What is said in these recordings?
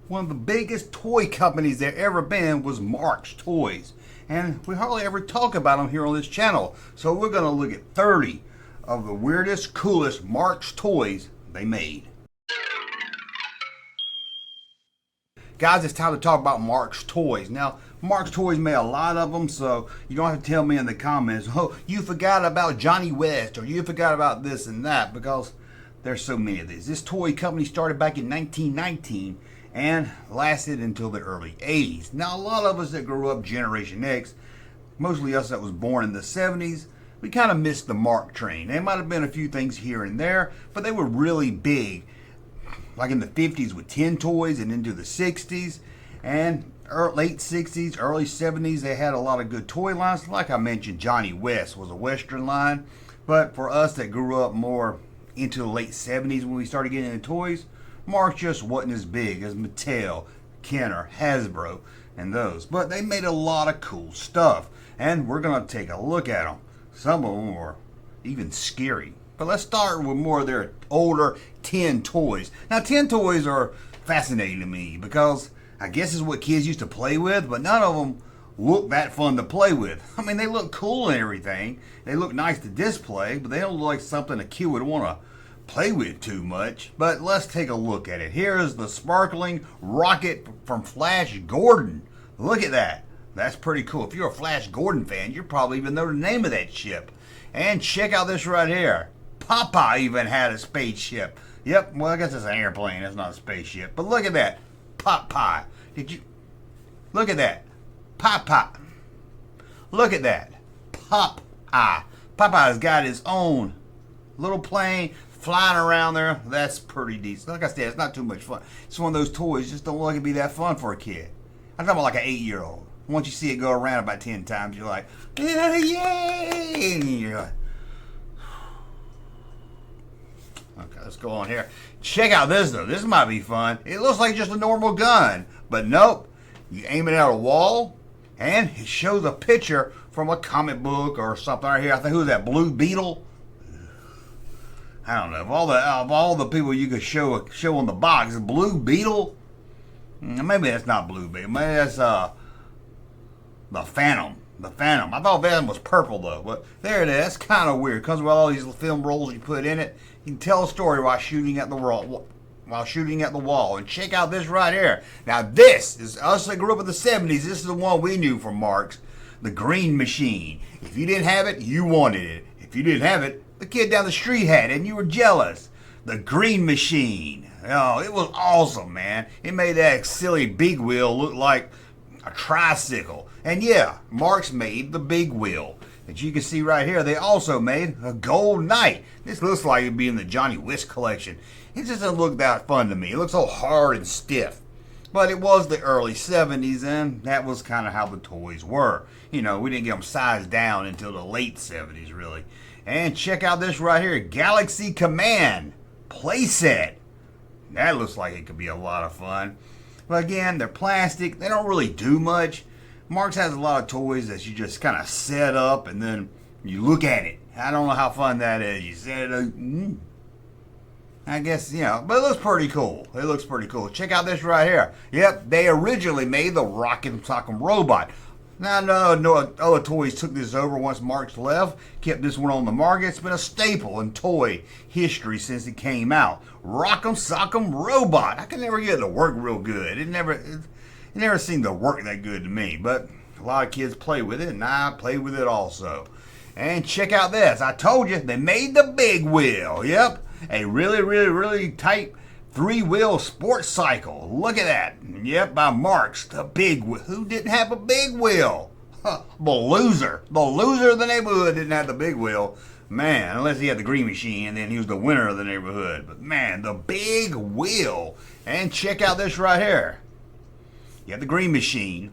One of the biggest toy companies there ever been was Marx Toys. And we hardly ever talk about them here on this channel. So we're going to look at 30 of the weirdest, coolest Marx toys they made. Guys, it's time to talk about Marx Toys. Now, Marx Toys made a lot of them, so you don't have to tell me in the comments, oh, you forgot about Johnny West, or you forgot about this and that, because there's so many of these. This toy company started back in 1919 and lasted until the early 80s. Now, a lot of us that grew up Generation X, mostly us that was born in the 70s, we kind of missed the Mark train. There might have been a few things here and there, but they were really big. Like in the 50s with 10 toys and into the 60s and late 60s, early 70s, they had a lot of good toy lines. Like I mentioned, Johnny West was a Western line. But for us that grew up more into the late 70s when we started getting into toys, Marx just wasn't as big as Mattel, Kenner, Hasbro, and those. But they made a lot of cool stuff. And we're going to take a look at them. Some of them are even scary. But let's start with more of their older 10 toys. Now, 10 toys are fascinating to me because I guess it's what kids used to play with, but none of them look that fun to play with. I mean, they look cool and everything. They look nice to display, but they don't look like something a kid would want to play with too much. But let's take a look at it. Here is the sparkling rocket from Flash Gordon. Look at that. That's pretty cool. If you're a Flash Gordon fan, you probably even know the name of that ship. And check out this right here. Popeye even had a spaceship. Yep, well, I guess it's an airplane. It's not a spaceship. But look at that. Popeye. Did you... Look at that. Popeye. Look at that. Popeye. Popeye's got his own little plane flying around there. That's pretty decent. Like I said, it's not too much fun. It's one of those toys just don't look like it'd be that fun for a kid. I'm talking about like an 8-year-old. Once you see it go around about 10 times, you're like, yeah, yay! And you're like, okay, let's go on here. Check out this, though. This might be fun. It looks like just a normal gun. But nope. You aim it at a wall, and it shows a picture from a comic book or something right here. I think, who's that, Blue Beetle? I don't know. Of all the people you could show on the box, Blue Beetle? Maybe that's not Blue Beetle. Maybe that's the Phantom. The Phantom. I thought Phantom was purple, though. But there it is. That's kind of weird. Comes with all these film rolls you put in it. You can tell a story while shooting at the wall. And check out this right here. Now this is us that grew up in the 70s. This is the one we knew from Marx. The Green Machine. If you didn't have it, you wanted it. If you didn't have it, the kid down the street had it and you were jealous. The Green Machine. Oh, it was awesome, man. It made that silly big wheel look like a tricycle. And yeah, Marx made the big wheel that you can see right here. They also made a Gold Knight. This looks like it'd be in the Johnny West collection. It just doesn't look that fun to me. It looks so hard and stiff. But it was the early 70s, and that was kind of how the toys were. You know, we didn't get them sized down until the late 70s, really. And check out this right here, Galaxy Command playset. That looks like it could be a lot of fun. But again, they're plastic. They don't really do much. Marx has a lot of toys that you just kind of set up and then you look at it. I don't know how fun that is. You set it up. I guess, you know, but it looks pretty cool. It looks pretty cool. Check out this right here. Yep, they originally made the Rockin' Sock'em Robot. Now, no other toys took this over once Marx left. Kept this one on the market. It's been a staple in toy history since it came out. Rock'em Sock'em Robot. I can never get it to work real good. It never seemed to work that good to me. But a lot of kids play with it, and I play with it also. And check out this. I told you, they made the big wheel. Yep, a really tight 3-wheel sports cycle. Look at that. Yep, by Marx, the big wheel. Who didn't have a big wheel? The loser. The loser of the neighborhood didn't have the big wheel. Man, unless he had the Green Machine, and then he was the winner of the neighborhood. But man, the big wheel. And check out this right here. You had the Green Machine.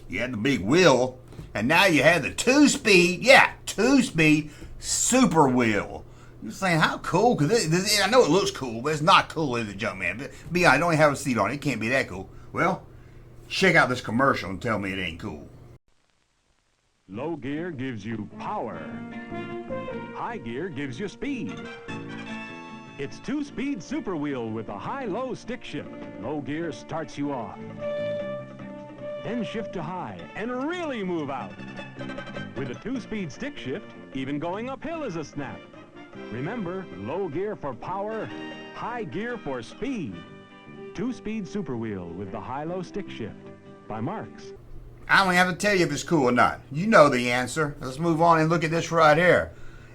You had the big wheel. And now you had the 2-speed. Yeah, 2-speed super wheel. You're saying, how cool? Because I know it looks cool, but it's not cool, is it, Junkman? But be honest, I don't have a seat on it. It can't be that cool. Well, check out this commercial and tell me it ain't cool. Low gear gives you power. High gear gives you speed. It's two-speed super wheel with a high-low stick shift. Low gear starts you off. Then shift to high and really move out. With a two-speed stick shift, even going uphill is a snap. Remember, low gear for power, high gear for speed. Two-speed super wheel with the high-low stick shift by Marx. I don't have to tell you if it's cool or not. You know the answer. Let's move on and look at this right here.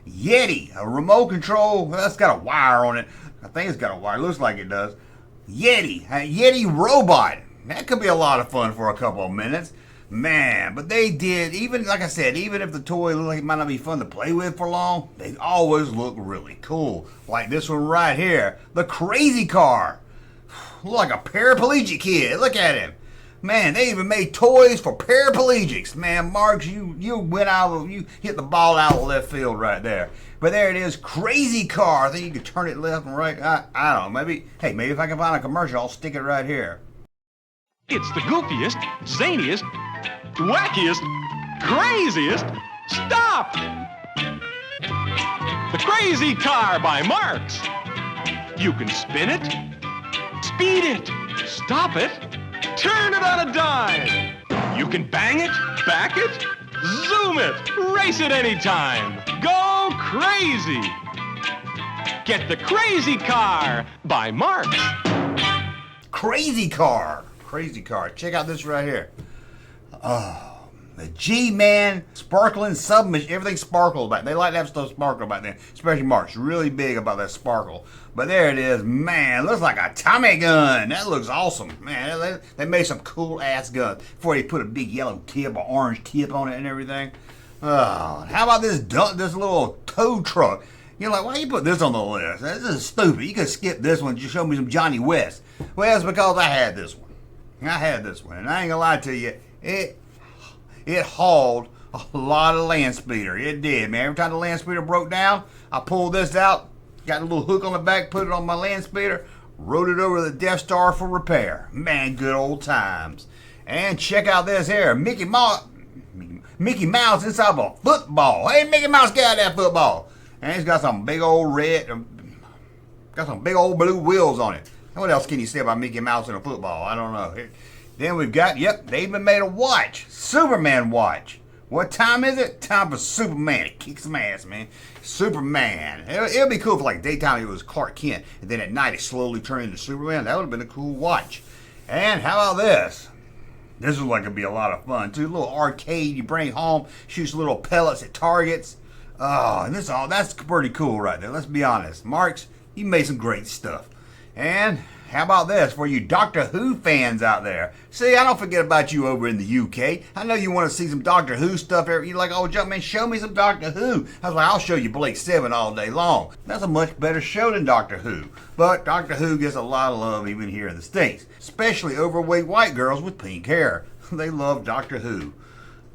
Yeti, a remote control. Well, that's got a wire on it. I think it's got a wire. Looks like it does. Yeti, a Yeti robot. That could be a lot of fun for a couple of minutes. Man, but they did, even like I said, even if the toy looks like it might not be fun to play with for long, they always look really cool. Like this one right here, the crazy car. Look like a paraplegic kid. Look at him. Man, they even made toys for paraplegics. Man, Marx, you hit the ball out of left field right there. But there it is, crazy car. I think you could turn it left and right. I don't know, maybe if I can find a commercial, I'll stick it right here. It's the goofiest, zaniest, wackiest, craziest. Stop! The Crazy Car by Marx. You can spin it, speed it, stop it, turn it on a dime. You can bang it, back it, zoom it, race it anytime. Go crazy. Get the Crazy Car by Marx. Crazy car. Crazy car. Check out this right here. Oh, the G-Man sparkling submachine. Everything sparkled back. They like to have stuff sparkle back then. Especially Marx. Really big about that sparkle. But there it is. Man, looks like a Tommy gun. That looks awesome. Man, they made some cool ass guns before they put a big yellow tip or orange tip on it and everything. Oh, how about this little tow truck? You're like, why you put this on the list? This is stupid. You could skip this one. Just show me some Johnny West. Well, it's because I had this one. And I ain't gonna lie to you, it hauled a lot of land speeder. It did, man. Every time the land speeder broke down, I pulled this out, got a little hook on the back, put it on my land speeder, rode it over to the Death Star for repair. Man, good old times. And check out this here, Mickey Mouse inside of a football. Hey, Mickey Mouse, get out of that football. And it's got some big old blue wheels on it. What else can you say about Mickey Mouse in a football? I don't know. Then we've got, they even made a watch. Superman watch. What time is it? Time for Superman. It kicks some ass, man. Superman. It would be cool if like daytime it was Clark Kent, and then at night it slowly turned into Superman. That would have been a cool watch. And how about this? This looks like it'd be a lot of fun, too. A little arcade you bring home, shoots little pellets at targets. Oh, and that's pretty cool right there. Let's be honest. Marx, you made some great stuff. And how about this for you Doctor Who fans out there? See, I don't forget about you over in the UK. I know you want to see some Doctor Who stuff. You're like, oh, Junkman, show me some Doctor Who. I was like, I'll show you Blake 7 all day long. That's a much better show than Doctor Who. But Doctor Who gets a lot of love even here in the States, especially overweight white girls with pink hair. They love Doctor Who.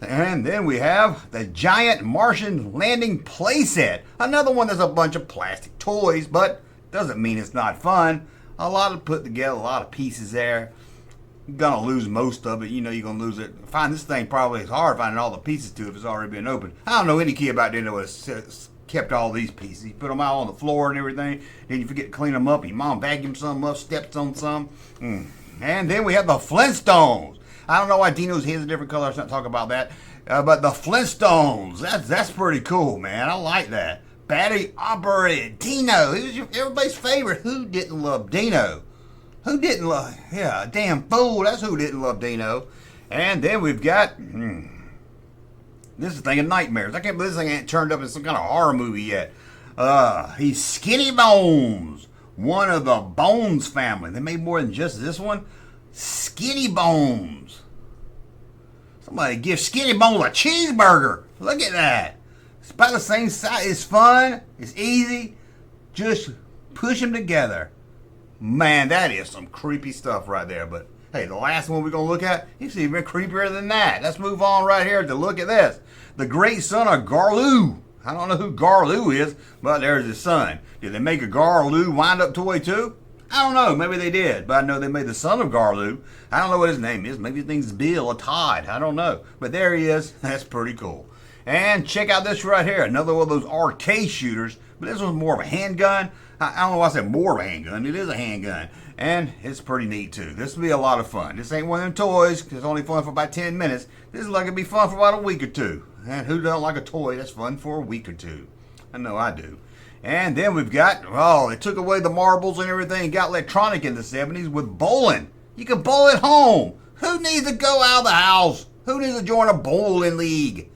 And then we have the giant Martian landing playset. Another one that's a bunch of plastic toys, but doesn't mean it's not fun. A lot of put together, a lot of pieces there. You're gonna lose most of it. You know you're gonna lose it. Find this thing probably is hard finding all the pieces to it if it's already been opened. I don't know any kid back then that was kept all these pieces. You put them out on the floor and everything. Then you forget to clean them up. Your mom vacuumed some up, steps on some. And then we have the Flintstones. I don't know why Dino's hair is a different color. Let's not talk about that. But the Flintstones, that's pretty cool, man. I like that. Battery operated Dino. He was everybody's favorite. Who didn't love Dino? Who didn't love? Yeah, damn fool. That's who didn't love Dino. And then we've got this is a thing of nightmares. I can't believe this thing ain't turned up in some kind of horror movie yet. He's Skinny Bones, one of the Bones family. They made more than just this one. Skinny Bones. Somebody give Skinny Bones a cheeseburger. Look at that. It's about the same size. It's fun. It's easy. Just push them together. Man, that is some creepy stuff right there. But hey, the last one we're going to look at, it's even creepier than that. Let's move on right here to look at this. The Great Son of Goo. I don't know who Goo is, but there's his son. Did they make a Goo wind-up toy too? I don't know. Maybe they did. But I know they made the son of Goo. I don't know what his name is. Maybe his name's Bill or Todd. I don't know. But there he is. That's pretty cool. And check out this right here. Another one of those arcade shooters. but this one's more of a handgun. I don't know why I said more of a handgun. It is a handgun, and it's pretty neat too. This will be a lot of fun. This ain't one of them toys because it's only fun for about 10 minutes. This is like it'll be fun for about a week or two. And who don't like a toy that's fun for a week or two? I know I do. And then we've got, oh, they took away the marbles and everything and got electronic in the 70s with bowling. You can bowl at home. Who needs to go out of the house? Who needs to join a bowling league?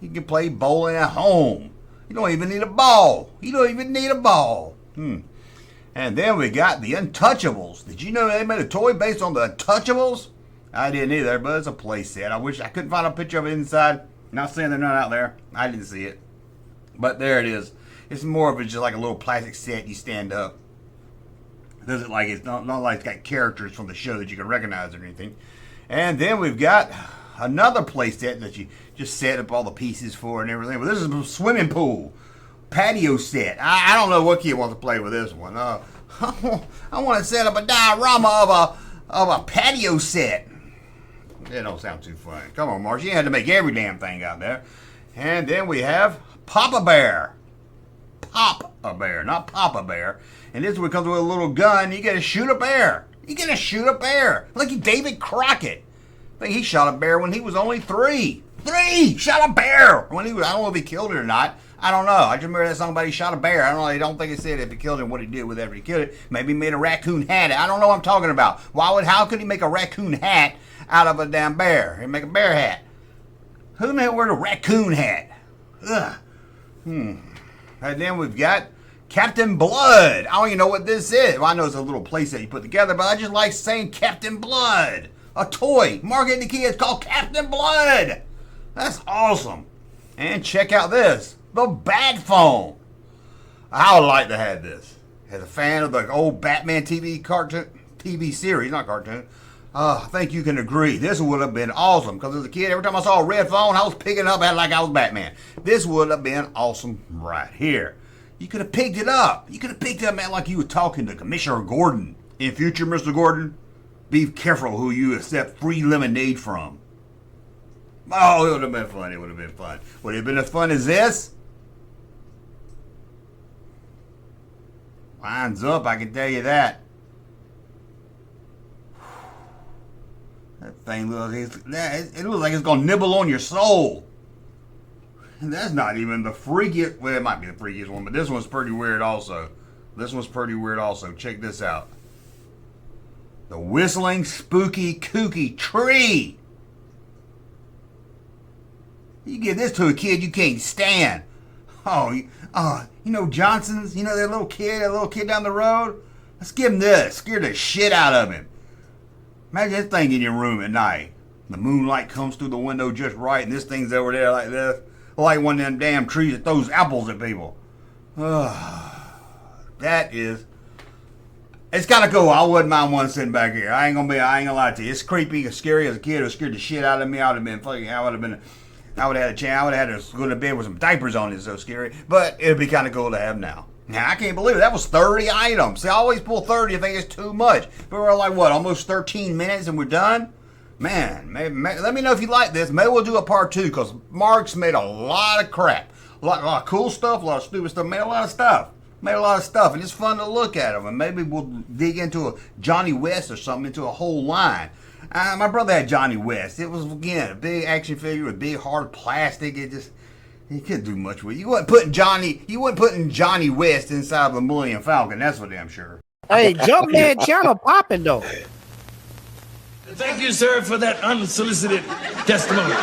You can play bowling at home. You don't even need a ball. You don't even need a ball. And then we got the Untouchables. Did you know they made a toy based on the Untouchables? I didn't either, but it's a play set. I wish I couldn't find a picture of it inside. Not saying they're not out there. I didn't see it. But there it is. It's more of just like a little plastic set you stand up. It doesn't like it's not like it's got characters from the show that you can recognize or anything. And then we've got another play set that you just set up all the pieces for and everything. But this is a swimming pool. Patio set. I don't know what kid wants to play with this one. I want to set up a diorama of a patio set. It don't sound too fun. Come on, Martian. You had to make every damn thing out there. And then we have Papa Bear. Pop-a Bear, not Papa Bear. And this one comes with a little gun. You get to shoot a bear. You get to shoot a bear. Like David Crockett. I think he shot a bear when he was only 3. 3! Shot a bear! When he was, I don't know if he killed it or not. I don't know. I just remember that song about he shot a bear. I don't know. I don't think it said if he killed it, what he did with it after he killed it. Maybe he made a raccoon hat. I don't know what I'm talking about. How could he make a raccoon hat out of a damn bear? He'd make a bear hat. Who the hell wear a raccoon hat? Ugh. And then we've got Captain Blood. I don't even know what this is. Well, I know it's a little playset you put together, but I just like saying Captain Blood. A toy marketed to kids called Captain Blood. That's awesome. And check out this. The Bat Phone. I would like to have this. As a fan of the old Batman TV series, not cartoon, I think you can agree. This would have been awesome. Because as a kid, every time I saw a red phone, I was picking up like I was Batman. This would have been awesome right here. You could have picked it up. You could have picked it up, man, like you were talking to Commissioner Gordon. In future, Mr. Gordon, be careful who you accept free lemonade from. Oh, it would have been fun. It would have been fun. Would it have been as fun as this? Lines up, I can tell you that. That thing looks like it's going to nibble on your soul. And that's not even the freakiest. Well, it might be the freakiest one, but this one's pretty weird also. Check this out. The whistling Spookykooky Tree. You give this to a kid you can't stand. You know Johnson's? You know that little kid down the road? Let's give him this. Scare the shit out of him. Imagine this thing in your room at night. The moonlight comes through the window just right, and this thing's over there like this. Like one of them damn trees that throws apples at people. It's gotta go. I wouldn't mind one sitting back here. I ain't gonna lie to you. It's creepy, it's scary. As a kid, it scared the shit out of me. I would have had a chance. I would have had to go to bed with some diapers on. It's so scary. But it'd be kind of cool to have now. Now, I can't believe it. That was 30 items. See, I always pull 30. I think it's too much. But we're like, what, almost 13 minutes and we're done? Man, let me know if you like this. Maybe we'll do a part 2 because Marx made a lot of crap. A lot of cool stuff, a lot of stupid stuff. Made a lot of stuff. And it's fun to look at them. And maybe we'll dig into a Johnny West or something, into a whole line. My brother had Johnny West. It was, again, a big action figure with big hard plastic. He couldn't do much with it. You wasn't putting Johnny West inside of the Millennium Falcon. That's for damn sure. Hey, Junkman channel popping though. Thank you, sir, for that unsolicited testimony.